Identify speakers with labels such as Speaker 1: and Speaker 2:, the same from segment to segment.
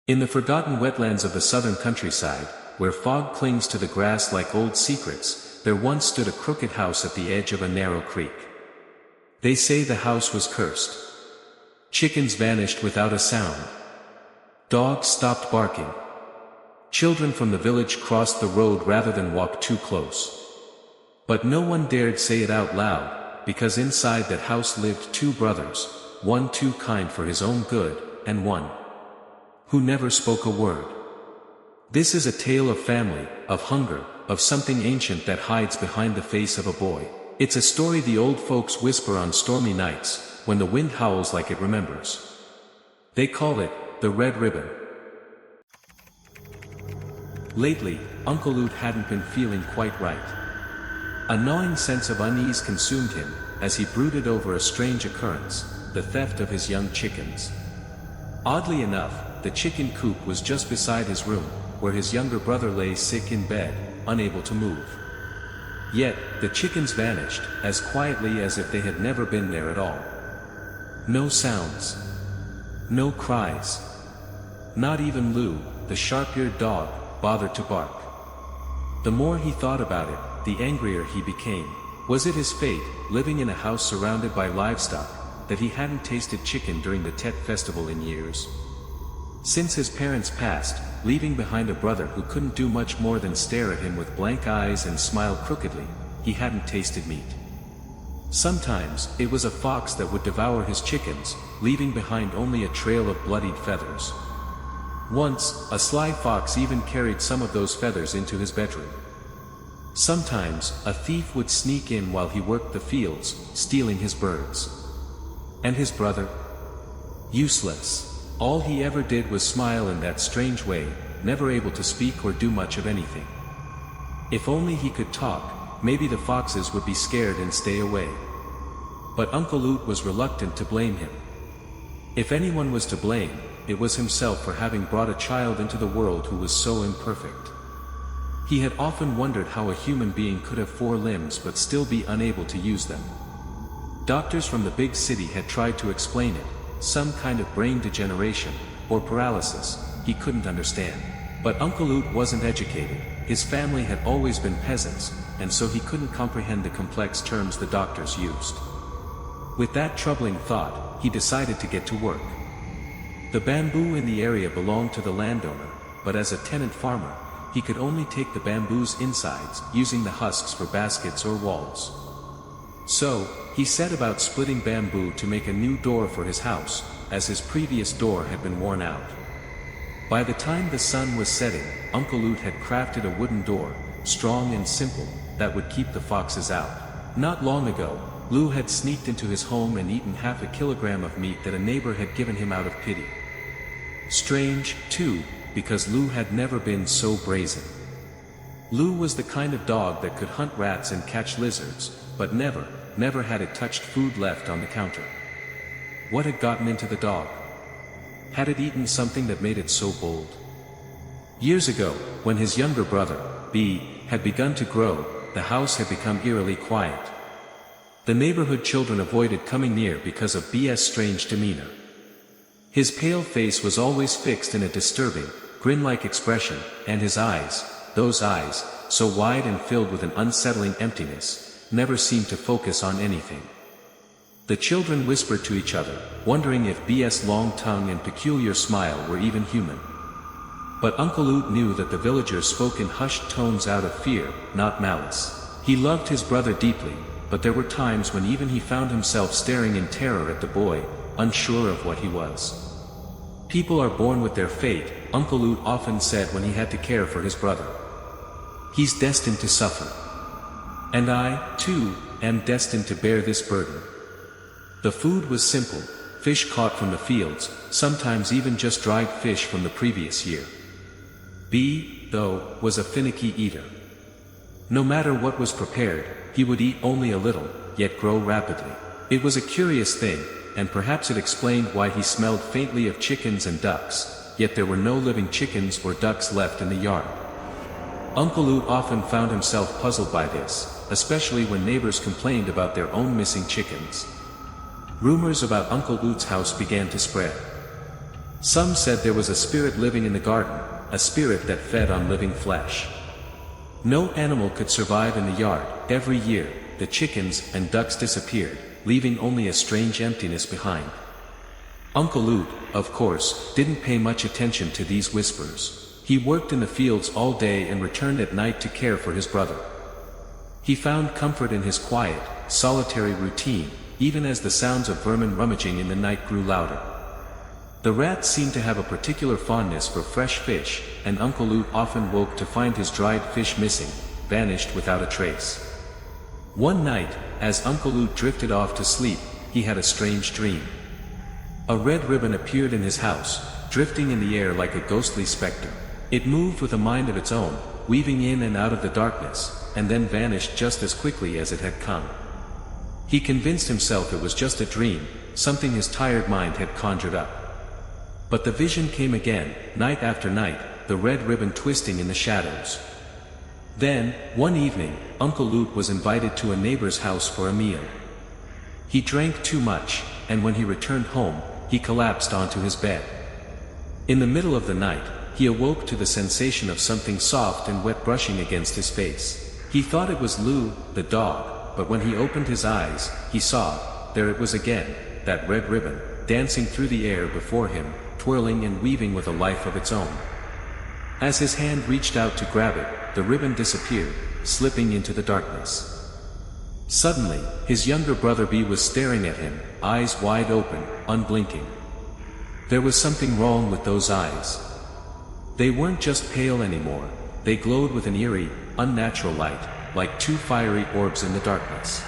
Speaker 1: In the forgotten wetlands of the southern countryside, where fog clings to the grass like old secrets, there once stood a crooked house at the edge of a narrow creek. They say the house was cursed. Chickens vanished without a sound. Dogs stopped barking. Children from the village crossed the road rather than walk too close. But no one dared say it out loud, because inside that house lived two brothers, one too kind for his own good, and one who never spoke a word. This is a tale of family, of hunger, of something ancient that hides behind the face of a boy. It's a story the old folks whisper on stormy nights, when the wind howls like it remembers. They call it the Red Ribbon. Lately, Uncle Oot hadn't been feeling quite right. A gnawing sense of unease consumed him, as he brooded over a strange occurrence, the theft of his young chickens. Oddly enough, the chicken coop was just beside his room, where his younger brother lay sick in bed, unable to move. Yet, the chickens vanished, as quietly as if they had never been there at all. No sounds. No cries. Not even Lou, the sharp-eared dog, bothered to bark. The more he thought about it, the angrier he became. Was it his fate, living in a house surrounded by livestock, that he hadn't tasted chicken during the Tet festival in years? Since his parents passed, leaving behind a brother who couldn't do much more than stare at him with blank eyes and smile crookedly, he hadn't tasted meat. Sometimes, it was a fox that would devour his chickens, leaving behind only a trail of bloodied feathers. Once, a sly fox even carried some of those feathers into his bedroom. Sometimes, a thief would sneak in while he worked the fields, stealing his birds. And his brother? Useless. All he ever did was smile in that strange way, never able to speak or do much of anything. If only he could talk, maybe the foxes would be scared and stay away. But Uncle Oot was reluctant to blame him. If anyone was to blame, it was himself for having brought a child into the world who was so imperfect. He had often wondered how a human being could have 4 limbs but still be unable to use them. Doctors from the big city had tried to explain it, some kind of brain degeneration, or paralysis, he couldn't understand. But Uncle Oot wasn't educated, his family had always been peasants, and so he couldn't comprehend the complex terms the doctors used. With that troubling thought, he decided to get to work. The bamboo in the area belonged to the landowner, but as a tenant farmer, he could only take the bamboo's insides, using the husks for baskets or walls. So, he set about splitting bamboo to make a new door for his house, as his previous door had been worn out. By the time the sun was setting, Uncle Oot had crafted a wooden door, strong and simple, that would keep the foxes out. Not long ago, Lou had sneaked into his home and eaten half a kilogram of meat that a neighbor had given him out of pity. Strange, too, because Lou had never been so brazen. Lou was the kind of dog that could hunt rats and catch lizards, but never had it touched food left on the counter. What had gotten into the dog? Had it eaten something that made it so bold? Years ago, when his younger brother, B, had begun to grow, the house had become eerily quiet. The neighborhood children avoided coming near because of B's strange demeanor. His pale face was always fixed in a disturbing, grin-like expression, and his eyes, those eyes, so wide and filled with an unsettling emptiness, never seemed to focus on anything. The children whispered to each other, wondering if B's long tongue and peculiar smile were even human. But Uncle Oot knew that the villagers spoke in hushed tones out of fear, not malice. He loved his brother deeply, but there were times when even he found himself staring in terror at the boy, unsure of what he was. People are born with their fate, Uncle Oot often said when he had to care for his brother. He's destined to suffer. And I, too, am destined to bear this burden. The food was simple, fish caught from the fields, sometimes even just dried fish from the previous year. B, though, was a finicky eater. No matter what was prepared, he would eat only a little, yet grow rapidly. It was a curious thing, and perhaps it explained why he smelled faintly of chickens and ducks, yet there were no living chickens or ducks left in the yard. Uncle Oot often found himself puzzled by this, especially when neighbors complained about their own missing chickens. Rumors about Uncle Oot's house began to spread. Some said there was a spirit living in the garden, a spirit that fed on living flesh. No animal could survive in the yard. Every year, the chickens and ducks disappeared, leaving only a strange emptiness behind. Uncle Luke, of course, didn't pay much attention to these whispers. He worked in the fields all day and returned at night to care for his brother. He found comfort in his quiet, solitary routine, even as the sounds of vermin rummaging in the night grew louder. The rats seemed to have a particular fondness for fresh fish, and Uncle Luke often woke to find his dried fish missing, vanished without a trace. One night, as Uncle Luke drifted off to sleep, he had a strange dream. A red ribbon appeared in his house, drifting in the air like a ghostly specter. It moved with a mind of its own, weaving in and out of the darkness, and then vanished just as quickly as it had come. He convinced himself it was just a dream, something his tired mind had conjured up. But the vision came again, night after night, the red ribbon twisting in the shadows. Then, one evening, Uncle Luke was invited to a neighbor's house for a meal. He drank too much, and when he returned home, he collapsed onto his bed. In the middle of the night, he awoke to the sensation of something soft and wet brushing against his face. He thought it was Lou, the dog, but when he opened his eyes, he saw, there it was again, that red ribbon, dancing through the air before him, twirling and weaving with a life of its own. As his hand reached out to grab it, the ribbon disappeared, slipping into the darkness. Suddenly, his younger brother B was staring at him, eyes wide open, unblinking. There was something wrong with those eyes. They weren't just pale anymore, they glowed with an eerie, unnatural light, like two fiery orbs in the darkness.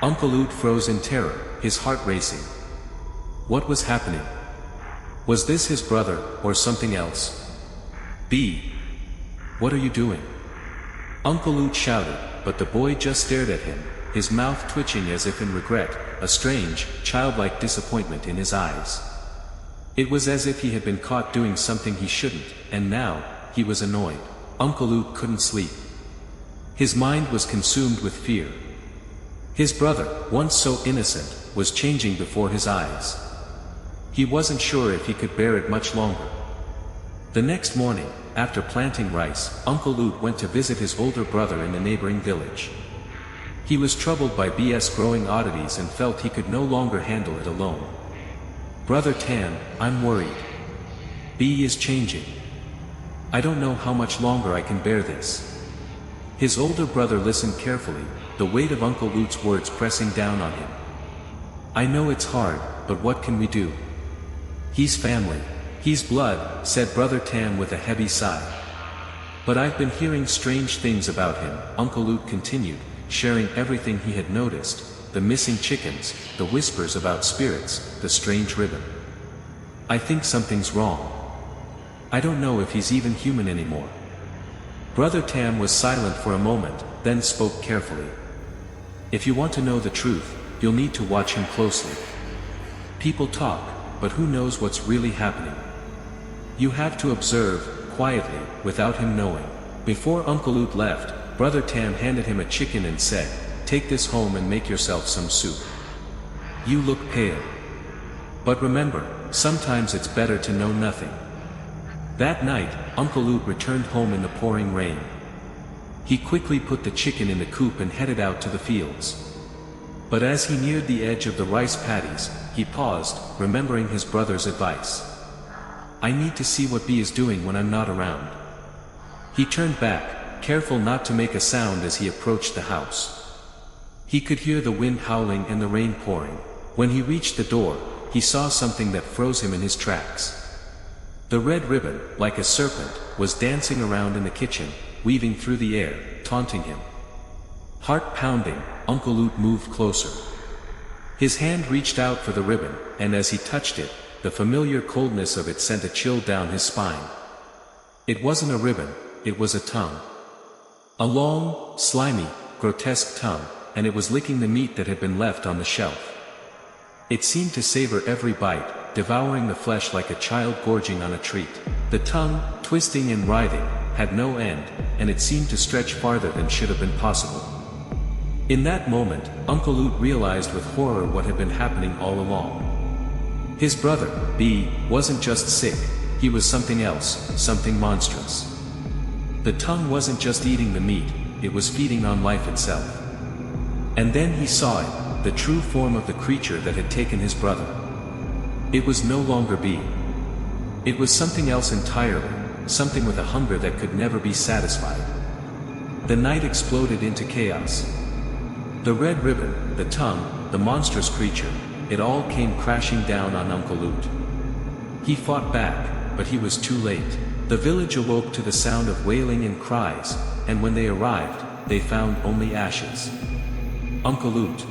Speaker 1: Uncle Luke froze in terror, his heart racing. What was happening? Was this his brother, or something else? B. What are you doing? Uncle Luke shouted, but the boy just stared at him, his mouth twitching as if in regret, a strange, childlike disappointment in his eyes. It was as if he had been caught doing something he shouldn't, and now, he was annoyed. Uncle Luke couldn't sleep. His mind was consumed with fear. His brother, once so innocent, was changing before his eyes. He wasn't sure if he could bear it much longer. The next morning, after planting rice, Uncle Luke went to visit his older brother in the neighboring village. He was troubled by BS growing oddities and felt he could no longer handle it alone. Brother Tam, I'm worried. B is changing. I don't know how much longer I can bear this. His older brother listened carefully, the weight of Uncle Luke's words pressing down on him. I know it's hard, but what can we do? He's family. He's blood, said Brother Tam with a heavy sigh. But I've been hearing strange things about him, Uncle Luke continued, sharing everything he had noticed, the missing chickens, the whispers about spirits, the strange ribbon. I think something's wrong. I don't know if he's even human anymore. Brother Tam was silent for a moment, then spoke carefully. If you want to know the truth, you'll need to watch him closely. People talk, but who knows what's really happening? You have to observe, quietly, without him knowing. Before Uncle Luke left, Brother Tam handed him a chicken and said, take this home and make yourself some soup. You look pale. But remember, sometimes it's better to know nothing. That night, Uncle Luke returned home in the pouring rain. He quickly put the chicken in the coop and headed out to the fields. But as he neared the edge of the rice paddies, he paused, remembering his brother's advice. I need to see what B is doing when I'm not around. He turned back, careful not to make a sound as he approached the house. He could hear the wind howling and the rain pouring. When he reached the door, he saw something that froze him in his tracks. The red ribbon, like a serpent, was dancing around in the kitchen, weaving through the air, taunting him. Heart pounding, Uncle Luke moved closer. His hand reached out for the ribbon, and as he touched it, the familiar coldness of it sent a chill down his spine. It wasn't a ribbon, it was a tongue. A long, slimy, grotesque tongue, and it was licking the meat that had been left on the shelf. It seemed to savor every bite, devouring the flesh like a child gorging on a treat. The tongue, twisting and writhing, had no end, and it seemed to stretch farther than should have been possible. In that moment, Uncle Luke realized with horror what had been happening all along. His brother, B, wasn't just sick, he was something else, something monstrous. The tongue wasn't just eating the meat, it was feeding on life itself. And then he saw it, the true form of the creature that had taken his brother. It was no longer B. It was something else entirely, something with a hunger that could never be satisfied. The night exploded into chaos. The red ribbon, the tongue, the monstrous creature, it all came crashing down on Uncle Oot. He fought back, but he was too late. The village awoke to the sound of wailing and cries, and when they arrived, they found only ashes. Uncle Oot.